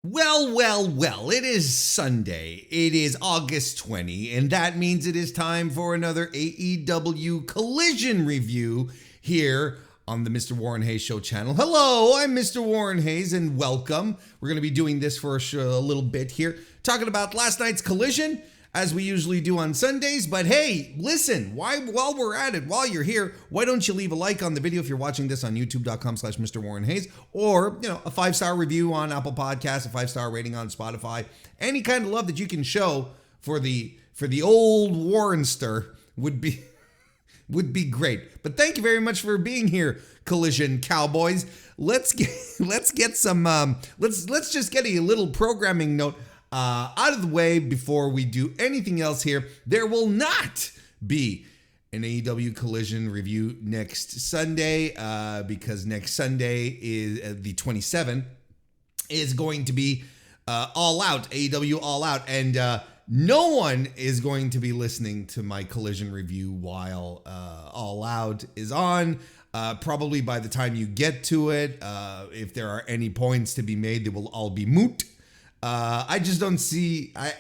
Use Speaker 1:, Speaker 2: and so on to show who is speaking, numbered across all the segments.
Speaker 1: Well, it is Sunday. It is August 20, and that means it is time for another AEW Collision review here on the Mr. Warren Hayes Show channel. Hello, I'm Mr. Warren Hayes, and welcome. We're going to be doing this for a little bit here, talking about last night's Collision, as we usually do on Sundays. But hey, listen, while we're at it, while you're here, why don't you leave a like on the video if you're watching this on youtube.com/MrWarrenHayes, or, a 5-star review on Apple Podcasts, a 5-star rating on Spotify. Any kind of love that you can show for the old Warrenster would be great. But thank you very much for being here, Collision Cowboys. Let's get some let's just get a little programming note out of the way before we do anything else here. There will not be an AEW Collision review next Sunday because next Sunday is the 27th is going to be All Out, AEW All Out, and no one is going to be listening to my Collision review while All Out is on. Probably by the time you get to it, if there are any points to be made, they will all be moot. I just don't see, I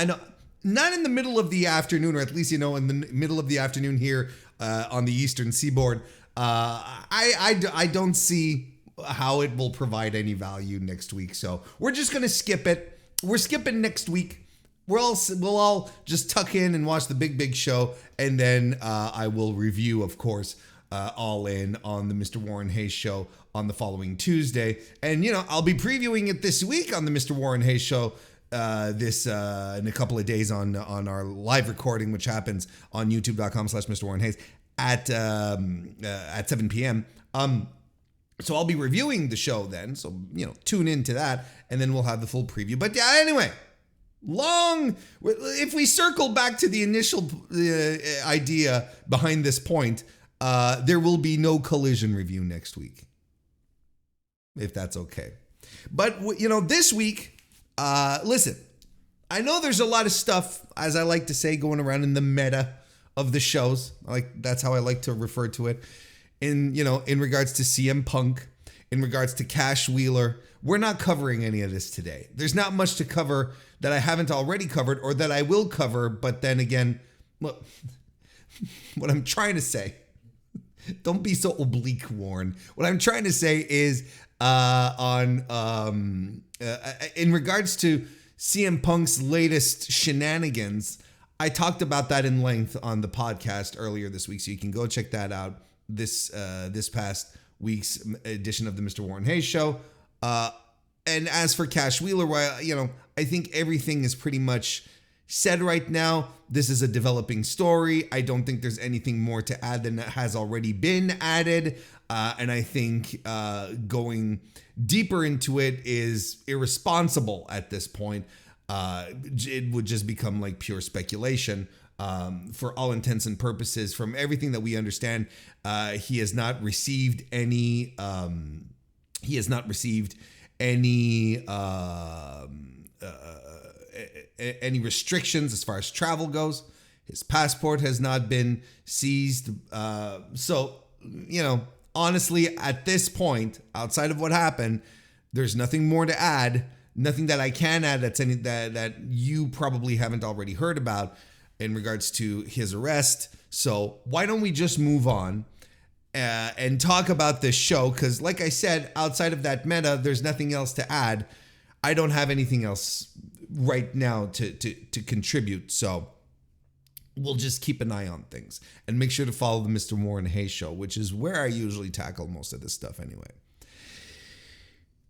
Speaker 1: know, not in the middle of the afternoon, or at least, in the middle of the afternoon here on the Eastern Seaboard. I don't see how it will provide any value next week. So we're just going to skip it. We're skipping next week. We'll all just tuck in and watch the big show. And then I will review, of course, Allin on the Mr. Warren Hayes Show on the following Tuesday. And, I'll be previewing it this week on the Mr. Warren Hayes Show in a couple of days on our live recording, which happens on youtube.com/MrWarrenHayes at 7 p.m. So I'll be reviewing the show then. So, tune into that, and then we'll have the full preview. But yeah, anyway, if we circle back to the initial idea behind this point, there will be no Collision review next week, if that's okay. But, this week, listen, I know there's a lot of stuff, as I like to say, going around in the meta of the shows. That's how I like to refer to it. In regards to CM Punk, in regards to Cash Wheeler. We're not covering any of this today. There's not much to cover that I haven't already covered or that I will cover. But then again, look, what I'm trying to say, don't be so oblique, Warren. What I'm trying to say is in regards to CM Punk's latest shenanigans, I talked about that in length on the podcast earlier this week, so you can go check that out. This past week's edition of the Mr. Warren Hayes Show. And as for Cash Wheeler, I think everything is pretty much said right now. This is a developing story. I don't think there's anything more to add than that has already been added. And I think going deeper into it is irresponsible at this point. It would just become like pure speculation. For all intents and purposes, from everything that we understand, he has not received any. Any restrictions as far as travel goes. His passport has not been seized. So, honestly, at this point, outside of what happened, there's nothing more to add. Nothing that I can add that you probably haven't already heard about in regards to his arrest. So why don't we just move on and talk about this show? Because like I said, outside of that meta, there's nothing else to add. I don't have anything else right now to contribute. So we'll just keep an eye on things and make sure to follow the Mr. Warren Hayes Show, which is where I usually tackle most of this stuff anyway.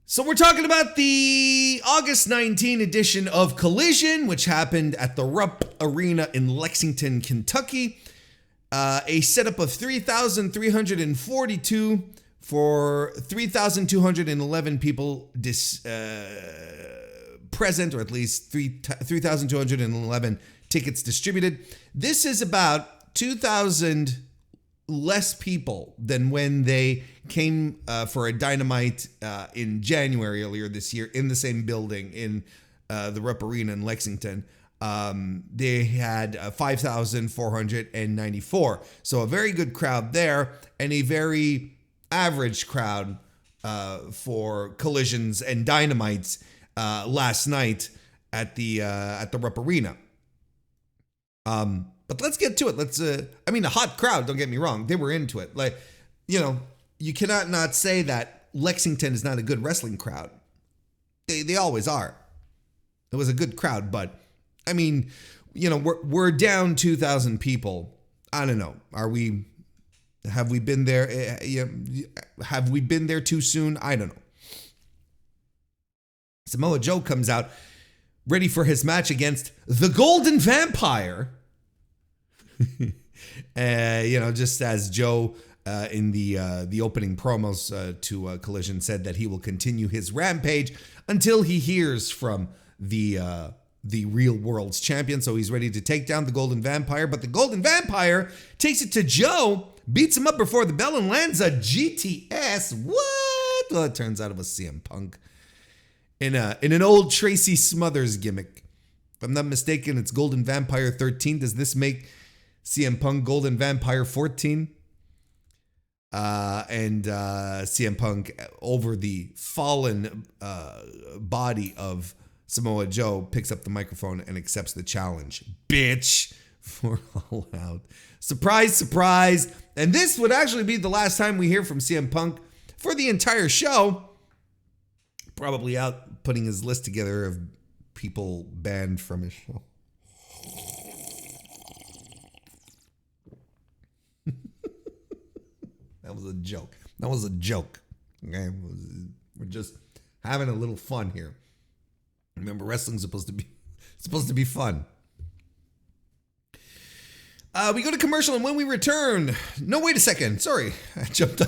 Speaker 1: So we're talking about the August 19 edition of Collision, which happened at the Rupp Arena in Lexington, Kentucky. A setup of 3,342 for 3,211 people present, or at least 3,211 tickets distributed. This is about 2,000 less people than when they came for a Dynamite in January earlier this year in the same building in the Rupp Arena in Lexington. They had 5,494. So a very good crowd there, and a very average crowd for Collisions and Dynamites last night at the Rupp Arena. But let's get to it. A hot crowd, don't get me wrong. They were into it. Like, you cannot not say that Lexington is not a good wrestling crowd. They always are. It was a good crowd, but I mean, we're down 2,000 people. I don't know. Have we been there? Have we been there too soon? I don't know. Samoa Joe comes out ready for his match against the Golden Vampire. Just as Joe in the opening promos to Collision said that he will continue his rampage until he hears from the real world's champion. So he's ready to take down the Golden Vampire, but the Golden Vampire takes it to Joe, beats him up before the bell, and lands a GTS. What? Well, it turns out it was CM Punk in an old Tracy Smothers gimmick. If I'm not mistaken, it's Golden Vampire 13. Does this make CM Punk Golden Vampire 14? And CM Punk, over the fallen body of Samoa Joe, picks up the microphone and accepts the challenge. Bitch, for All Out. Surprise, surprise. And this would actually be the last time we hear from CM Punk for the entire show. Probably out putting his list together of people banned from his show. That was a joke. Okay, we're just having a little fun here. Remember, wrestling's supposed to be fun. We go to commercial, and when we return, no, wait a second. Sorry, I jumped.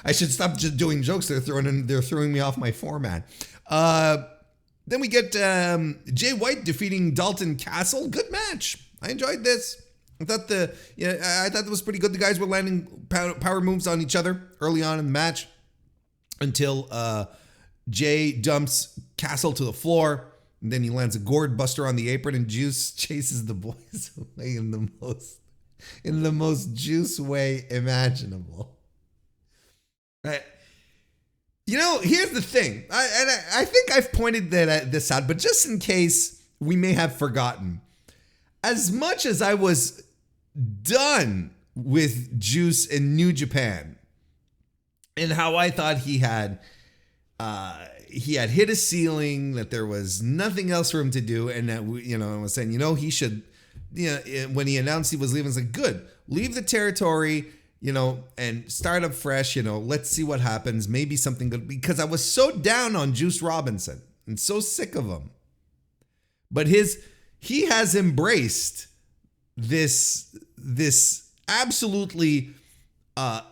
Speaker 1: I should stop just doing jokes. They're throwing me off my format. Then we get Jay White defeating Dalton Castle. Good match. I enjoyed this. I thought that was pretty good. The guys were landing power moves on each other early on in the match until Jay dumps Castle to the floor, and then he lands a gourd buster on the apron, and Juice chases the boys away in the most Juice way imaginable. Here's the thing. I think I've pointed this out, but just in case we may have forgotten, as much as I was done with Juice in New Japan and how I thought he had hit a ceiling, that there was nothing else for him to do, and that I was saying, he should, when he announced he was leaving, I was like, good, leave the territory, and start up fresh, let's see what happens, maybe something good, because I was so down on Juice Robinson and so sick of him. But he has embraced this absolutely off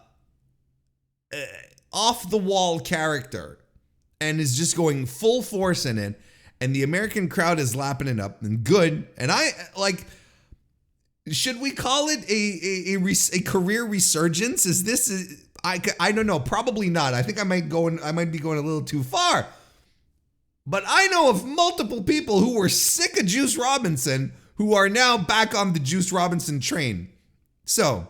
Speaker 1: the wall character and is just going full force in it, and the American crowd is lapping it up, and good. And I like, should we call it a career resurgence? Is this I don't know, probably not. I think I might be going a little too far. But I know of multiple people who were sick of Juice Robinson who are now back on the Juice Robinson train. So,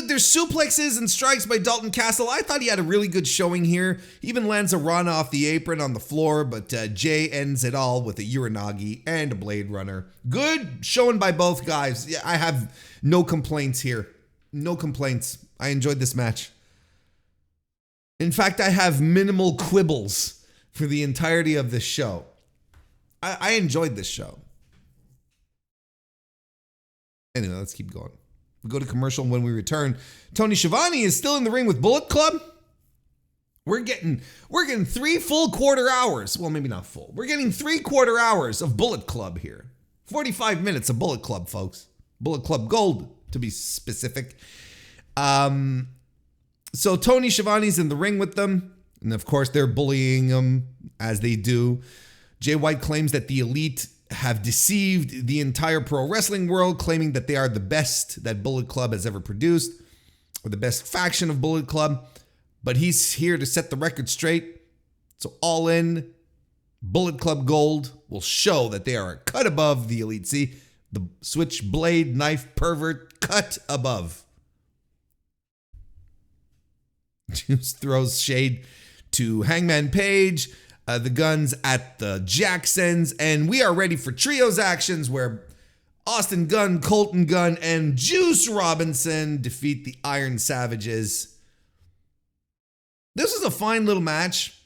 Speaker 1: there's suplexes and strikes by Dalton Castle. I thought he had a really good showing here. He even lands a run off the apron on the floor, but Jay ends it all with a Uranagi and a Blade Runner. Good showing by both guys. Yeah, I have no complaints here. No complaints. I enjoyed this match. In fact, I have minimal quibbles for the entirety of this show. I enjoyed this show. Anyway, let's keep going. We go to commercial, and when we return, Tony Schiavone is still in the ring with Bullet Club. We're getting 3 full quarter hours. Well, maybe not full. We're getting 3/4 hours of Bullet Club here. 45 minutes of Bullet Club, folks. Bullet Club Gold, to be specific. So Tony Schiavone's in the ring with them, and of course they're bullying him, as they do. Jay White claims that the Elite have deceived the entire pro wrestling world, claiming that they are the best that Bullet Club has ever produced, or the best faction of Bullet Club. But he's here to set the record straight. So Allin, Bullet Club Gold will show that they are a cut above the Elite. See, The switchblade knife pervert cut above. Juice throws shade to Hangman Page, the Guns at the Jacksons, and we are ready for trios actions where Austin Gunn, Colton Gunn, and Juice Robinson defeat the Iron Savages. This was a fine little match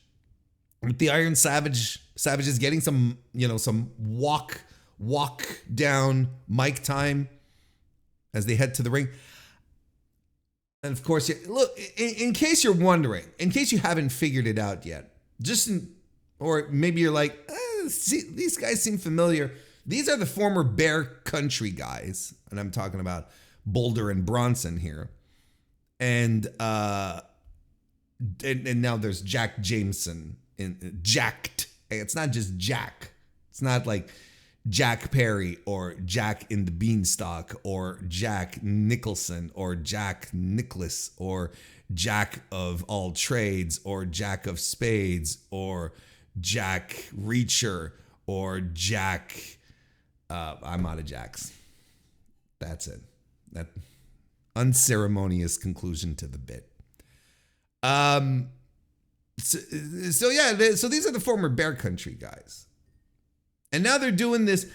Speaker 1: with the Iron Savages getting some, some walk down mic time as they head to the ring. And of course, look, in case you're wondering, in case you haven't figured it out yet, or maybe you're like, see, these guys seem familiar. These are the former Bear Country guys, and I'm talking about Boulder and Bronson here. And now there's Jack Jameson in Jacked. It's not just Jack. It's not like Jack Perry or Jack in the Beanstalk or Jack Nicholson or Jack Nicholas or Jack of all trades or Jack of spades or Jack Reacher or Jack... I'm out of Jacks. That's it. That unceremonious conclusion to the bit. So these are the former Bear Country guys, and now they're doing this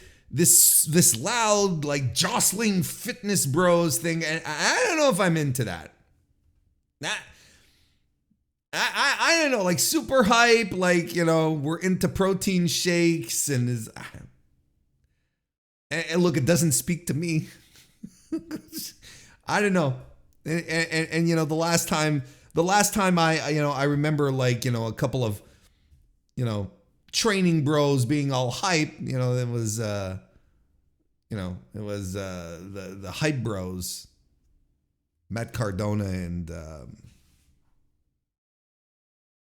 Speaker 1: loud, like, jostling fitness bros thing, and I don't know if I'm into that. I don't know, like super hype, like, we're into protein shakes and and look, it doesn't speak to me. I don't know. And the last time I remember, like, a couple of, training bros being all hype, it was the hype bros, Matt Cardona and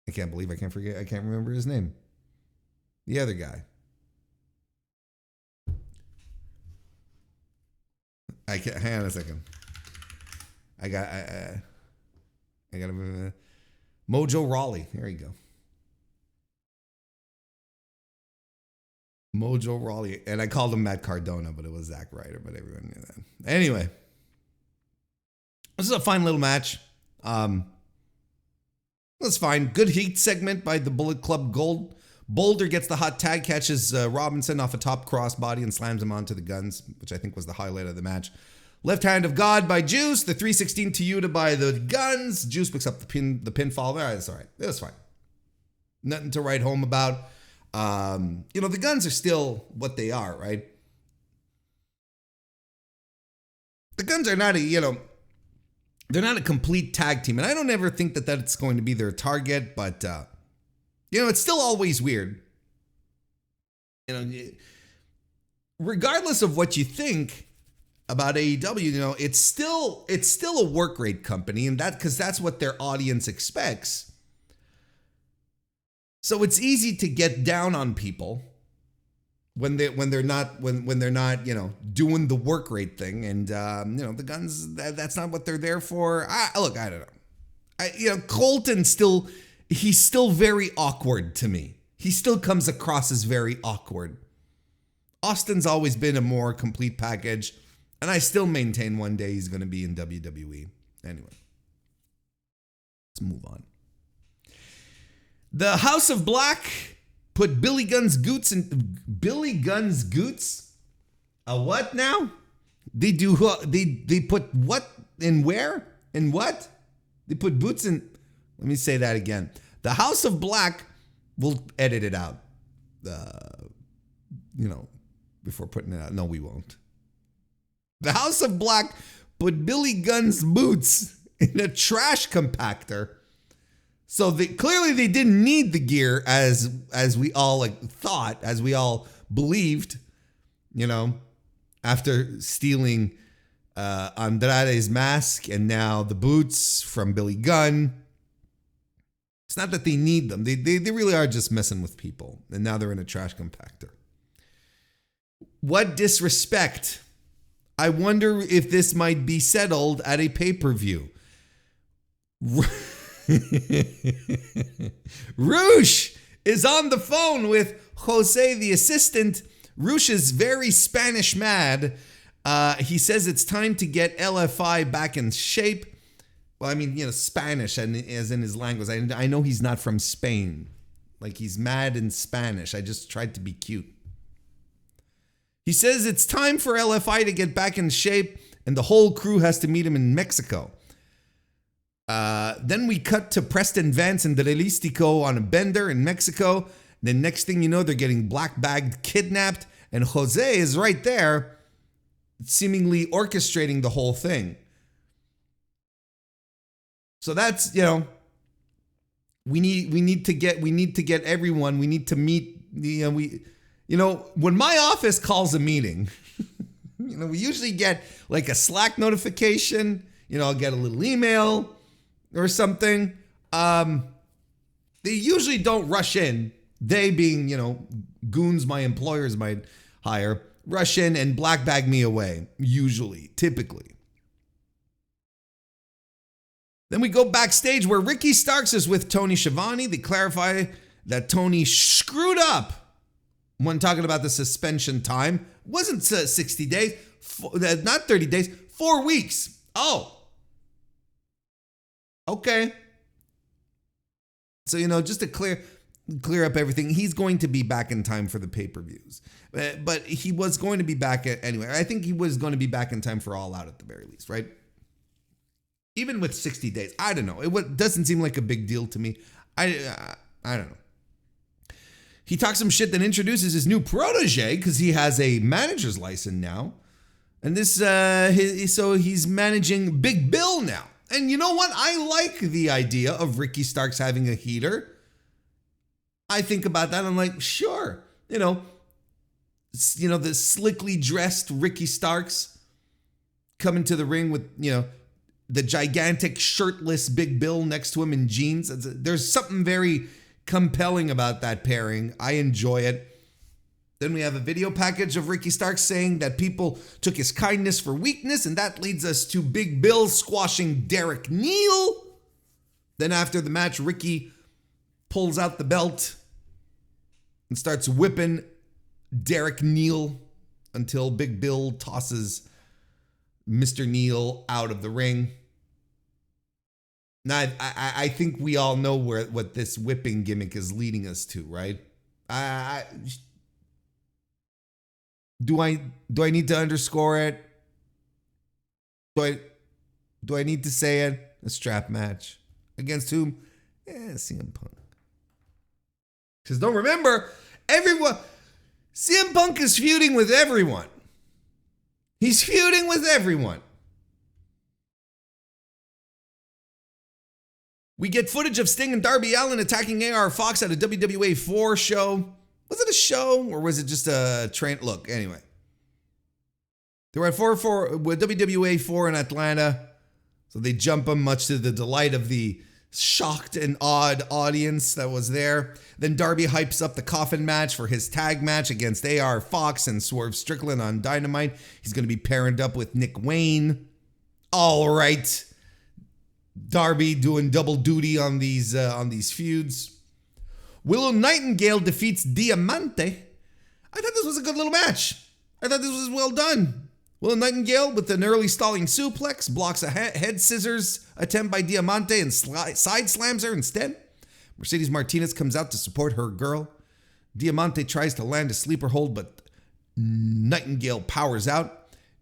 Speaker 1: I can't remember his name. The other guy. Hang on a second. I got Mojo Rawley. There you go. Mojo Rawley. And I called him Matt Cardona, but it was Zack Ryder, but everyone knew that. Anyway. This is a fine little match. That's fine. Good heat segment by the Bullet Club Gold. Boulder gets the hot tag, catches Robinson off a top crossbody and slams him onto the Guns, which I think was the highlight of the match. Left Hand of God by Juice. The 316 to Yuta by the Guns. Juice picks up the pinfall. All right, it's all right. It was fine. Nothing to write home about. The Guns are still what they are, right? The Guns are not they're not a complete tag team, and I don't ever think that that's going to be their target, but it's still always weird. Regardless of what you think about AEW, it's still a work rate company, and because that's what their audience expects. So it's easy to get down on people when they're not doing the work rate thing, and the Guns, that's not what they're there for. I don't know. Colton he's still very awkward to me. He still comes across as very awkward. Austin's always been a more complete package, and I still maintain one day he's going to be in WWE. Anyway, let's move on. The House of Black put Billy Gunn's Goots in Billy Gunn's Goots. A what now? They put what in where? In what? They put boots in. Let me say that again. The House of Black, we'll edit it out. Before putting it out. No, we won't. The House of Black put Billy Gunn's boots in a trash compactor. So clearly they didn't need the gear as we all thought, as we all believed, after stealing Andrade's mask and now the boots from Billy Gunn. It's not that they need them. They really are just messing with people. And now they're in a trash compactor. What disrespect. I wonder if this might be settled at a pay-per-view. Roosh is on the phone with Jose, the assistant, Roosh is very Spanish mad. He says it's time to get LFI back in shape. Well, I mean, Spanish and as in his language. I know he's not from Spain. Like, he's mad in Spanish. I just tried to be cute. He says it's time for LFI to get back in shape, and the whole crew has to meet him in Mexico. Then we cut to Preston Vance and Drelistico on a bender in Mexico. The next thing you know, they're getting black-bagged, kidnapped, and Jose is right there, seemingly orchestrating the whole thing. So that's, we need to get everyone. We need to meet. When my office calls a meeting, we usually get like a Slack notification. I'll get a little email or something. They usually don't rush in. They being, goons my employers might hire, rush in and black bag me away. Usually, typically. Then we go backstage where Ricky Starks is with Tony Schiavone. They clarify that Tony screwed up when talking about the suspension time. It wasn't 60 days, not 30 days, 4 weeks. Oh. Okay. So, just to clear up everything, he's going to be back in time for the pay-per-views. But he was going to be back anyway. I think he was going to be back in time for All Out at the very least, right? Even with 60 days, I don't know. It doesn't seem like a big deal to me. I don't know. He talks some shit, then introduces his new protege because he has a manager's license now. And this, so he's managing Big Bill now. And you know what? I like the idea of Ricky Starks having a heater. I think about that. I'm like, sure. The slickly dressed Ricky Starks coming to the ring with, the gigantic shirtless Big Bill next to him in jeans. There's something very compelling about that pairing. I enjoy it. Then we have a video package of Ricky Starks saying that people took his kindness for weakness, and that leads us to Big Bill squashing Derek Neal. Then after the match, Ricky pulls out the belt and starts whipping Derek Neal until Big Bill tosses Mr. Neal out of the ring. Now, I think we all know what this whipping gimmick is leading us to, right? Do I need to underscore it? Do I need to say it? A strap match. Against whom? CM Punk. Because don't remember, CM Punk is feuding with everyone. He's feuding with everyone. We get footage of Sting and Darby Allin attacking AR Fox at a WWA 4 show. Was it a show or was it just a train? Look, anyway. They were at WWA 4 in Atlanta. So they jump them, much to the delight of the shocked and awed audience that was there. Then Darby hypes up the coffin match for his tag match against AR Fox and Swerve Strickland on Dynamite. He's going to be paired up with Nick Wayne. All right. Darby doing double duty on these feuds. Willow Nightingale defeats Diamante. I thought this was a good little match. I thought this was well done. Willow Nightingale with an early stalling suplex blocks a head scissors attempt by Diamante and side slams her instead. Mercedes Martinez comes out to support her girl. Diamante tries to land a sleeper hold, but Nightingale powers out.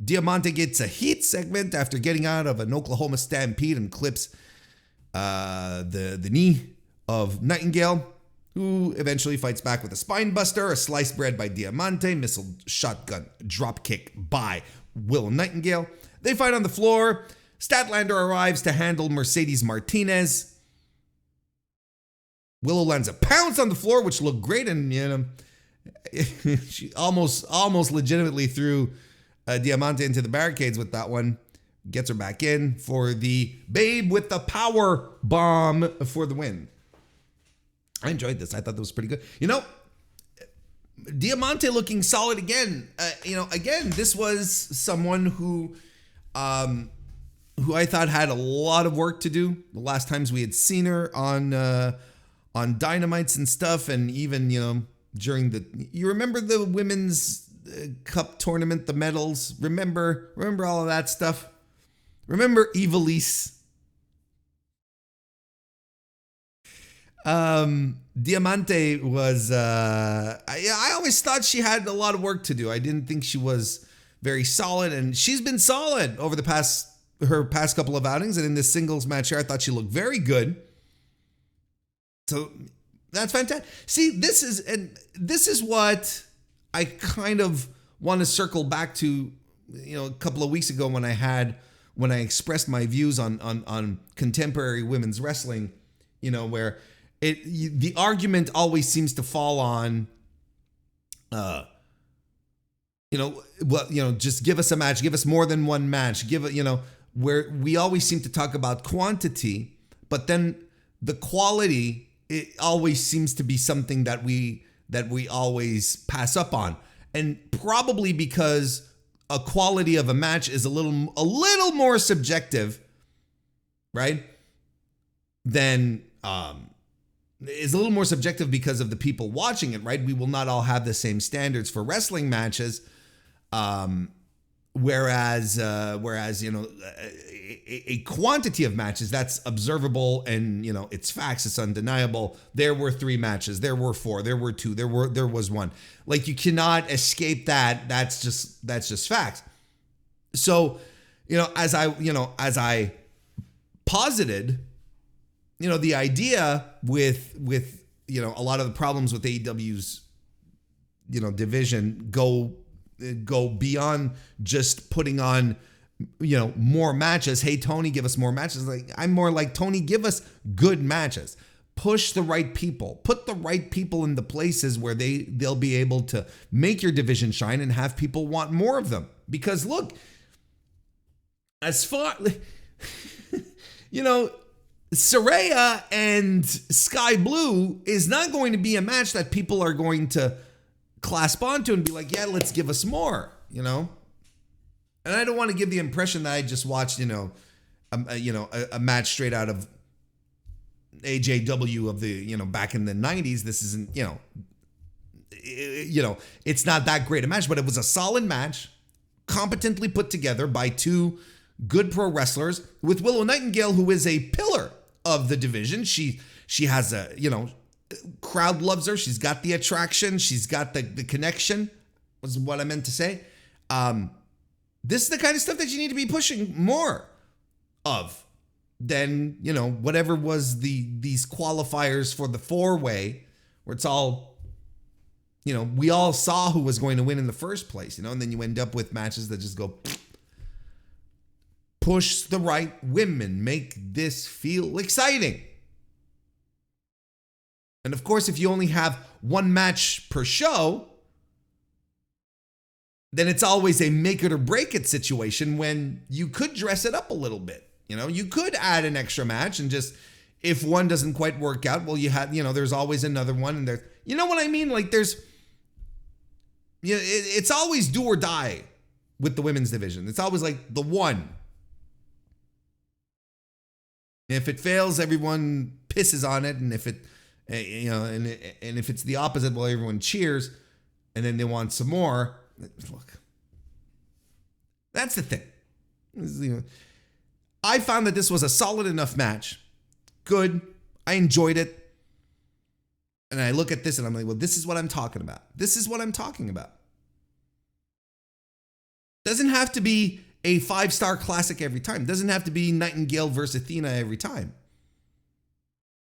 Speaker 1: Diamante gets a heat segment after getting out of an Oklahoma Stampede and clips the knee of Nightingale, who eventually fights back with a spine buster, a sliced bread by Diamante, missile shotgun drop kick by Willow Nightingale. They fight on the floor. Statlander arrives to handle Mercedes Martinez. Willow lands a pounce on the floor, which looked great, and she almost legitimately threw Diamante into the barricades with that one. Gets her back in for the Babe with the power bomb for the win. I enjoyed this. I thought that was pretty good. Diamante looking solid again. Again, this was someone who I thought had a lot of work to do. The last times we had seen her on Dynamites and stuff, and even during you remember the women's cup tournament, the medals? Remember all of that stuff? Remember Ivelisse? Diamante was, I always thought she had a lot of work to do. I didn't think she was very solid, and she's been solid over her past couple of outings. And in this singles match here, I thought she looked very good. So that's fantastic. See, this is what I kind of want to circle back to, a couple of weeks ago when I expressed my views on contemporary women's wrestling, where the argument always seems to fall on, just give us a match, give us more than one match, where we always seem to talk about quantity, but then the quality, it always seems to be something that we always pass up on. And probably because a quality of a match is a little more subjective, right? Than is a little more subjective because of the people watching it, right? We will not all have the same standards for wrestling matches. Whereas a quantity of matches, that's observable, and it's facts, it's undeniable. There were 3 matches, there were 4, there were 2, there was 1. Like, you cannot escape that. That's just facts. So, as I posited, the idea with a lot of the problems with AEW's division go beyond just putting on more matches. Hey, Tony, give us more matches. Like, I'm more like, Tony, give us good matches. Push the right people. Put the right people in the places where they'll be able to make your division shine and have people want more of them. Because look, as far Saraya and Sky Blue is not going to be a match that people are going to clasp onto and be like, yeah, let's give us more, And I don't want to give the impression that I just watched, a match straight out of AJW of the, back in the 90s. This isn't, it's not that great a match, but it was a solid match, competently put together by 2 good pro wrestlers, with Willow Nightingale, who is a pillar of the division. She has a, crowd loves her. She's got the attraction. She's got the connection, was what I meant to say. This is the kind of stuff that you need to be pushing more of than, whatever was these qualifiers for the 4-way, where it's all, we all saw who was going to win in the first place, and then you end up with matches that just go, push the right women, make this feel exciting. And of course, if you only have 1 match per show, then it's always a make it or break it situation, when you could dress it up a little bit. You could add an extra match, and just, if one doesn't quite work out, well, you have, there's always another one, and there, what I mean? Like, there's, it's always do or die with the women's division. It's always like the one. If it fails, everyone pisses on it, and if it, and if it's the opposite, well, everyone cheers, and then they want some more. Look, that's the thing. I found that this was a solid enough match. Good. I enjoyed it. And I look at this and I'm like, well, this is what I'm talking about. This is what I'm talking about. Doesn't have to be a 5-star classic every time. Doesn't have to be Nightingale versus Athena every time.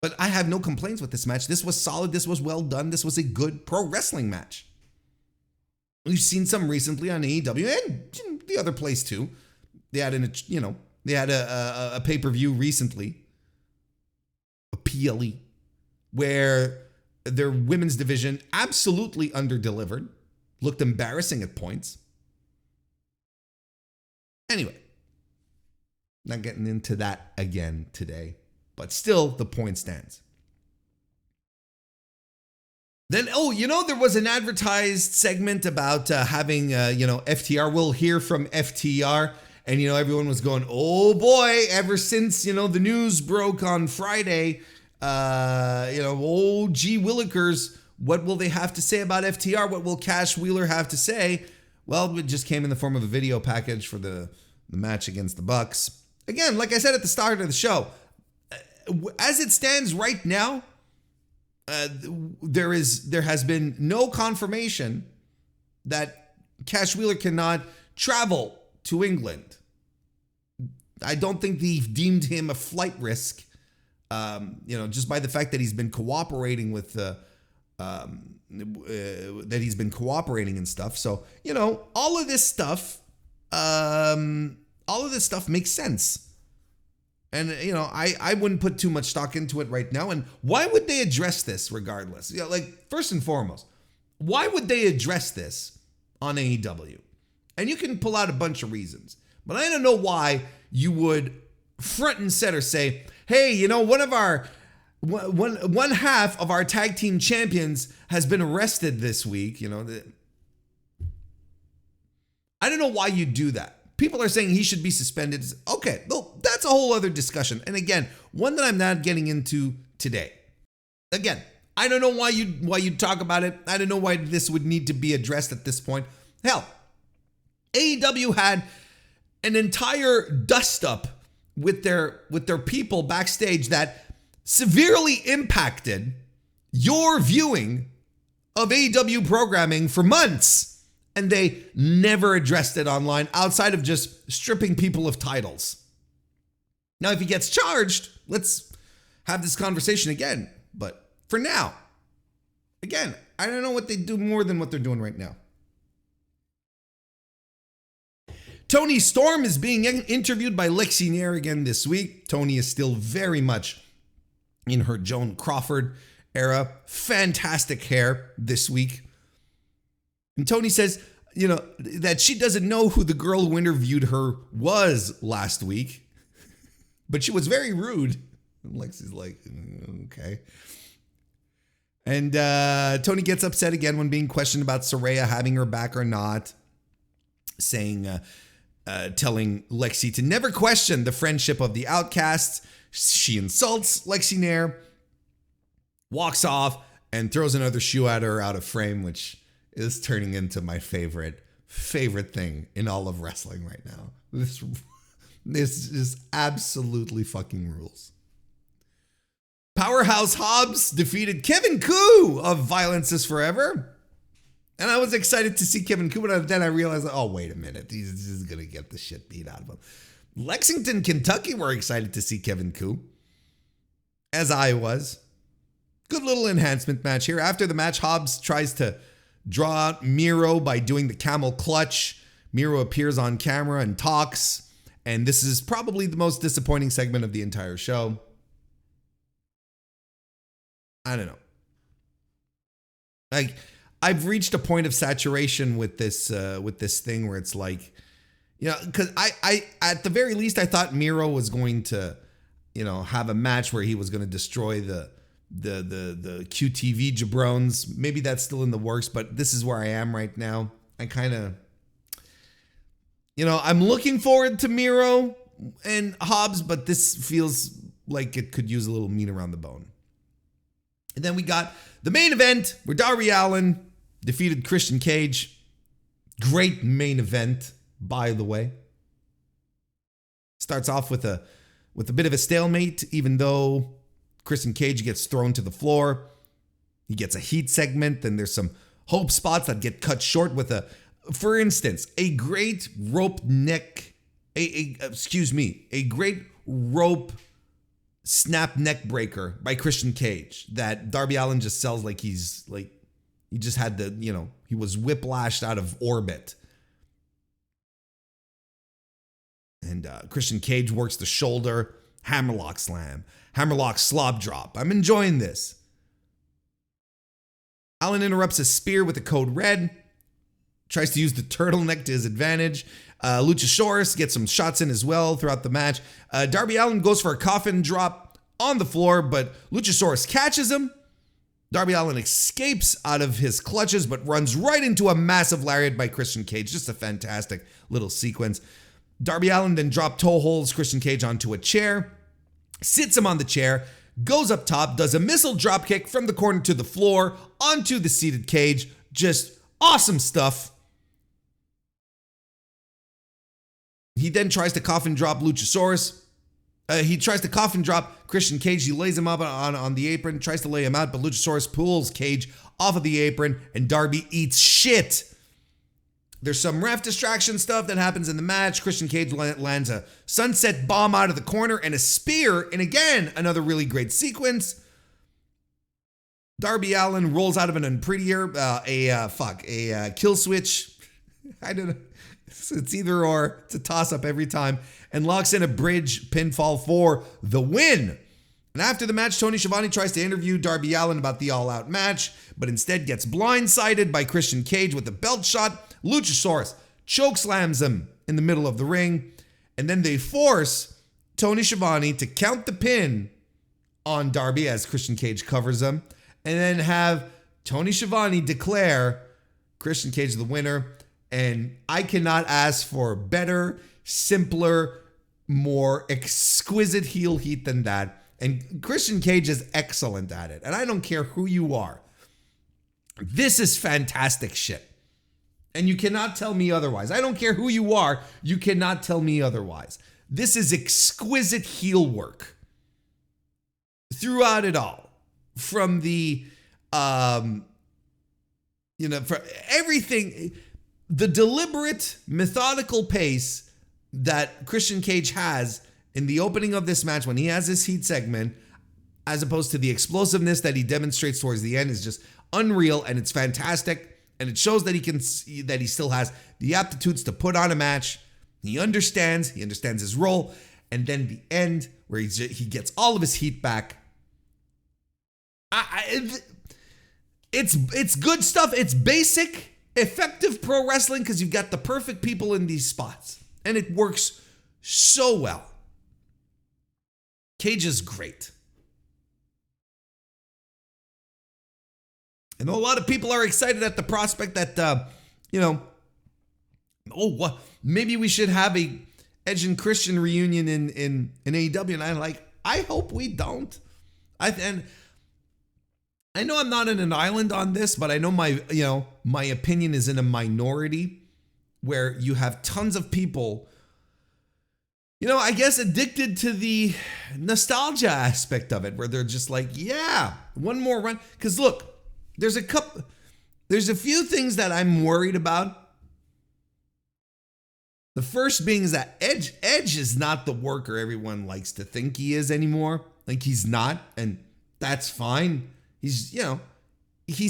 Speaker 1: But I have no complaints with this match. This was solid. This was well done. This was a good pro wrestling match. We've seen some recently on AEW and the other place too. They had a pay-per-view recently, a PLE, where their women's division absolutely underdelivered, looked embarrassing at points. Anyway, not getting into that again today, but still the point stands. Then, there was an advertised segment about having, FTR. We'll hear from FTR. And, everyone was going, oh boy, ever since, the news broke on Friday, old G. Willikers What will they have to say about FTR? What will Cash Wheeler have to say? Well, it just came in the form of a video package for the match against the Bucks. Again, like I said at the start of the show, as it stands right now, there has been no confirmation that Cash Wheeler cannot travel to England. I don't think they've deemed him a flight risk, just by the fact that he's been cooperating with that he's been cooperating and stuff. So, all of this stuff makes sense. And, I wouldn't put too much stock into it right now. And why would they address this regardless? First and foremost, why would they address this on AEW? And you can pull out a bunch of reasons, but I don't know why you would front and center say, hey, one half of our tag team champions has been arrested this week. I don't know why you do that. People are saying he should be suspended. Okay, well, that's a whole other discussion. And again, one that I'm not getting into today. Again, I don't know why you talk about it. I don't know why this would need to be addressed at this point. Hell, AEW had an entire dust up with their people backstage that severely impacted your viewing of AEW programming for months, and they never addressed it online outside of just stripping people of titles. Now, if he gets charged, let's have this conversation again. But for now, again, I don't know what they do more than what they're doing right now. Toni Storm is being interviewed by Lexington again this week. Toni is still very much in her Joan Crawford era. Fantastic hair this week. And Toni says, that she doesn't know who the girl who interviewed her was last week, but she was very rude. And Lexi's like, okay. And Toni gets upset again when being questioned about Saraya having her back or not, telling Lexi to never question the friendship of the outcasts. She insults Lexi Nair, walks off, and throws another shoe at her out of frame, which is turning into my favorite thing in all of wrestling right now. This is absolutely fucking rules. Powerhouse Hobbs defeated Kevin Koo of Violence is Forever. And I was excited to see Kevin Koo, but then I realized, oh, wait a minute. He's going to get the shit beat out of him. Lexington, Kentucky were excited to see Kevin Koo, as I was. Good little enhancement match here. After the match, Hobbs tries to draw out Miro by doing the camel clutch. Miro appears on camera and talks. And this is probably the most disappointing segment of the entire show. I don't know. I've reached a point of saturation with this thing where it's like, because I at the very least I thought Miro was going to, have a match where he was going to destroy the QTV jabrones. Maybe that's still in the works, but this is where I am right now. I kind of, I'm looking forward to Miro and Hobbs, but this feels like it could use a little meat around the bone. And then we got the main event where Darby Allin defeated Christian Cage. Great main event, by the way. Starts off with a bit of a stalemate, even though Christian Cage gets thrown to the floor. He gets a heat segment, and there's some hope spots that get cut short with for instance, a great rope snap neck breaker by Christian Cage that Darby Allin just sells like he just had he was whiplashed out of orbit. And Christian Cage works the shoulder, hammerlock slam, hammerlock slop drop. I'm enjoying this. Allin interrupts a spear with the code red, tries to use the turtleneck to his advantage. Luchasaurus gets some shots in as well throughout the match. Darby Allin goes for a coffin drop on the floor, but Luchasaurus catches him. Darby Allin escapes out of his clutches, but runs right into a massive lariat by Christian Cage. Just a fantastic little sequence. Darby Allin then toe holds Christian Cage onto a chair, sits him on the chair, goes up top, does a missile dropkick from the corner to the floor onto the seated cage. Just awesome stuff. He then tries to coffin drop Luchasaurus. He tries to coffin drop Christian Cage. He lays him up on the apron, tries to lay him out, but Luchasaurus pulls Cage off of the apron, and Darby eats shit. There's some ref distraction stuff that happens in the match. Christian Cage lands a sunset bomb out of the corner and a spear, and again, another really great sequence. Darby Allin rolls out of an unprettier, a kill switch. I don't know. It's either or. It's a toss-up every time. And locks in a bridge pinfall for the win. And after the match, Tony Schiavone tries to interview Darby Allin about the all-out match, but instead gets blindsided by Christian Cage with a belt shot. Luchasaurus chokeslams him in the middle of the ring. And then they force Tony Schiavone to count the pin on Darby as Christian Cage covers him. And then have Tony Schiavone declare Christian Cage the winner. And I cannot ask for better, simpler, more exquisite heel heat than that. And Christian Cage is excellent at it. And I don't care who you are. This is fantastic shit. And you cannot tell me otherwise. I don't care who you are. You cannot tell me otherwise. This is exquisite heel work throughout it all. From the, for everything, the deliberate, methodical pace that Christian Cage has in the opening of this match when he has his heat segment, as opposed to the explosiveness that he demonstrates towards the end, is just unreal, and it's fantastic. And it shows that he still has the aptitudes to put on a match. He understands his role, and then the end where he gets all of his heat back. It's good stuff. It's basic, effective pro wrestling because you've got the perfect people in these spots, and it works so well. Cage is great. I know a lot of people are excited at the prospect that, maybe we should have a Edge and Christian reunion in AEW. And I'm like, I hope we don't. And I know I'm not in an island on this, but I know my opinion is in a minority where you have tons of people, I guess addicted to the nostalgia aspect of it, where they're just like, yeah, one more run. Because look, there's a few things that I'm worried about. The first being is that Edge is not the worker everyone likes to think he is anymore. Like, he's not, and that's fine. He's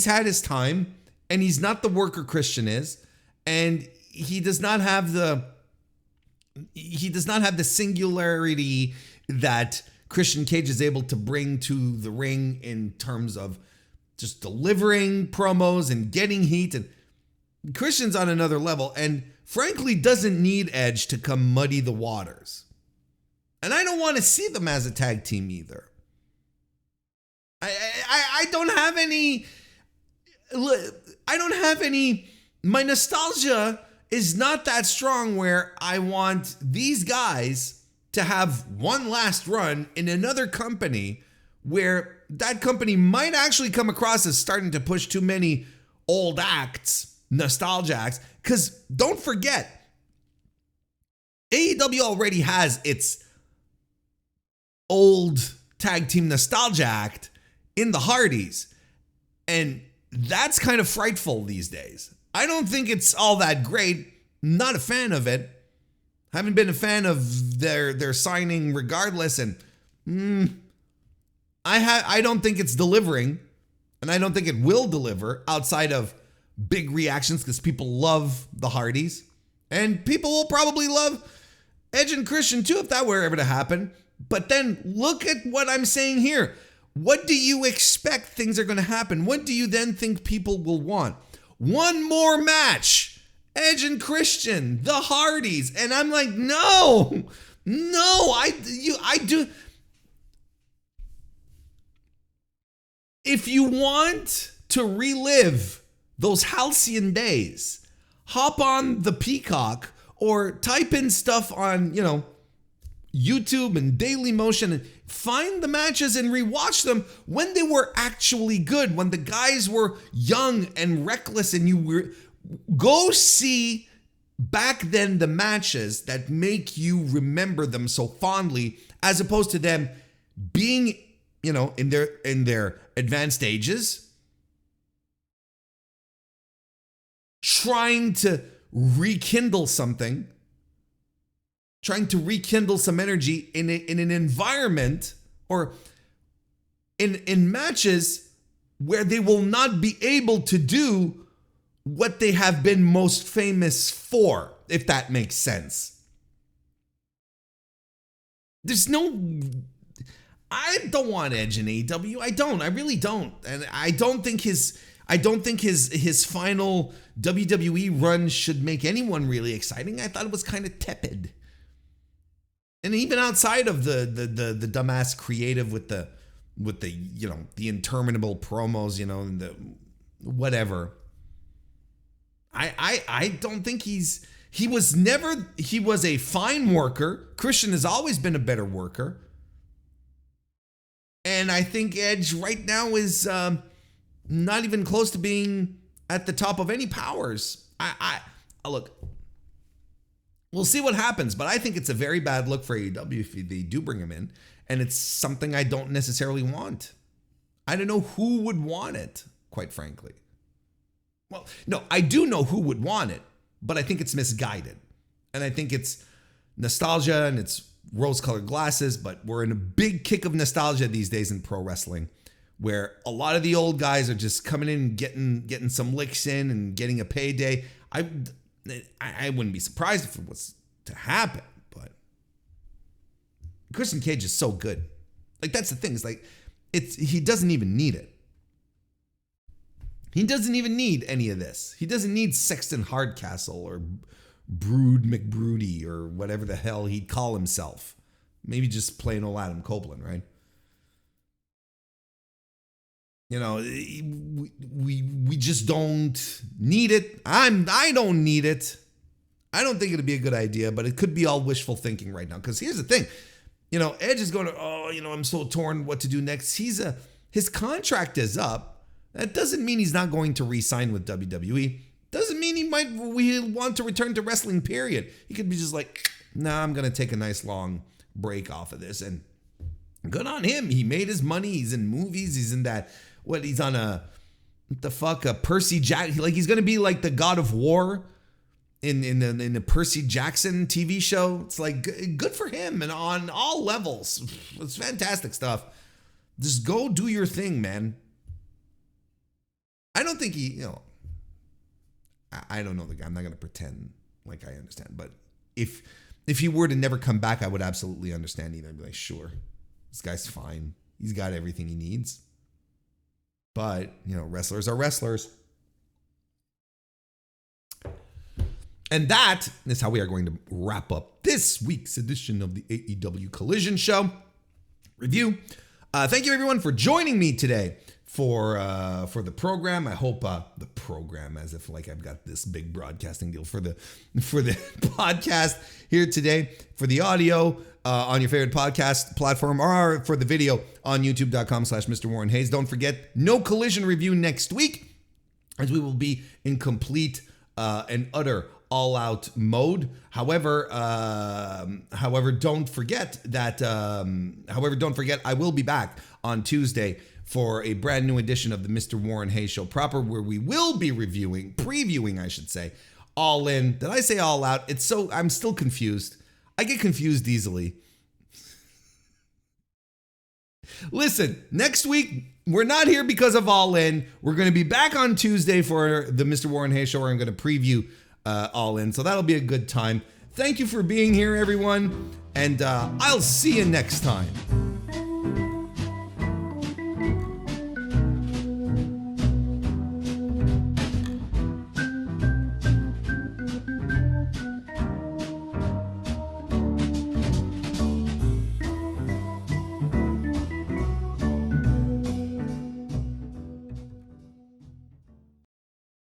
Speaker 1: had his time, and he's not the worker Christian is, and he does not have the singularity that Christian Cage is able to bring to the ring in terms of just delivering promos and getting heat. And Christian's on another level, and frankly doesn't need Edge to come muddy the waters. And I don't want to see them as a tag team either. I don't have any, my nostalgia is not that strong where I want these guys to have one last run in another company where that company might actually come across as starting to push too many old acts, nostalgia acts. Because don't forget, AEW already has its old tag team nostalgia act in the Hardys. And that's kind of frightful these days. I don't think it's all that great. Not a fan of it. Haven't been a fan of their signing regardless. And I don't think it's delivering. And I don't think it will deliver outside of big reactions because people love the Hardys. And people will probably love Edge and Christian too if that were ever to happen. But then look at what I'm saying here. What do you expect things are going to happen? What do you then think people will want? One more match. Edge and Christian, the Hardys. And I'm like, no, I do. If you want to relive those halcyon days, hop on the Peacock or type in stuff on, YouTube and Daily Motion and find the matches and rewatch them when they were actually good, when the guys were young and reckless, and you were go see back then the matches that make you remember them so fondly, as opposed to them being, you know, in their advanced ages, trying to rekindle something, trying to rekindle some energy in an environment or in matches where they will not be able to do what they have been most famous for, if that makes sense. I don't want Edge in AEW. I really don't. And I don't think his final WWE run should make anyone really exciting. I thought it was kind of tepid. And even outside of the dumbass creative with the you know, the interminable promos, you know, and the whatever. I don't think he was a fine worker. Christian has always been a better worker. And I think Edge right now is not even close to being at the top of any powers. I look, we'll see what happens, but I think it's a very bad look for AEW if they do bring him in. And it's something I don't necessarily want. I don't know who would want it, quite frankly. Well, no, I do know who would want it, but I think it's misguided. And I think it's nostalgia and it's rose-colored glasses, but we're in a big kick of nostalgia these days in pro wrestling, where a lot of the old guys are just coming in and getting some licks in and getting a payday. I wouldn't be surprised if it was to happen, but Christian Cage is so good. Like, that's the thing. It's like, he doesn't even need it. He doesn't even need any of this. He doesn't need Sexton Hardcastle or Brood McBroody or whatever the hell he'd call himself. Maybe just plain old Adam Copeland, right? You know, we just don't need it. I don't need it. I don't think it'd be a good idea, but it could be all wishful thinking right now. Because here's the thing, you know, Edge is going to, I'm so torn what to do next. His contract is up. That doesn't mean he's not going to re-sign with WWE. Doesn't mean we want to return to wrestling, period. He could be just like, nah, I'm going to take a nice long break off of this. And good on him. He made his money. He's in movies. He's in that, he's on a Percy Jackson. Like, he's going to be like the God of War in the Percy Jackson TV show. It's like, good for him. And on all levels, it's fantastic stuff. Just go do your thing, man. I don't think I don't know the guy. I'm not going to pretend like I understand. But if he were to never come back, I would absolutely understand either. I'd be like, sure, this guy's fine. He's got everything he needs. But, wrestlers are wrestlers. And that is how we are going to wrap up this week's edition of the AEW Collision Show review. Thank you, everyone, for joining me today for the program. I hope the program, as if like I've got this big broadcasting deal for the podcast here today, for the audio on your favorite podcast platform, or for the video on youtube.com/MrWarrenHayes. Don't forget, no Collision review next week, as we will be in complete and utter all-out mode. However, don't forget I will be back on Tuesday for a brand new edition of the Mr. Warren Hayes Show proper, where we will be previewing, I should say, Allin. Did I say All Out? I'm still confused. I get confused easily. Listen, next week, we're not here because of Allin. We're going to be back on Tuesday for the Mr. Warren Hayes Show, where I'm going to preview Allin. So that'll be a good time. Thank you for being here, everyone. And I'll see you next time.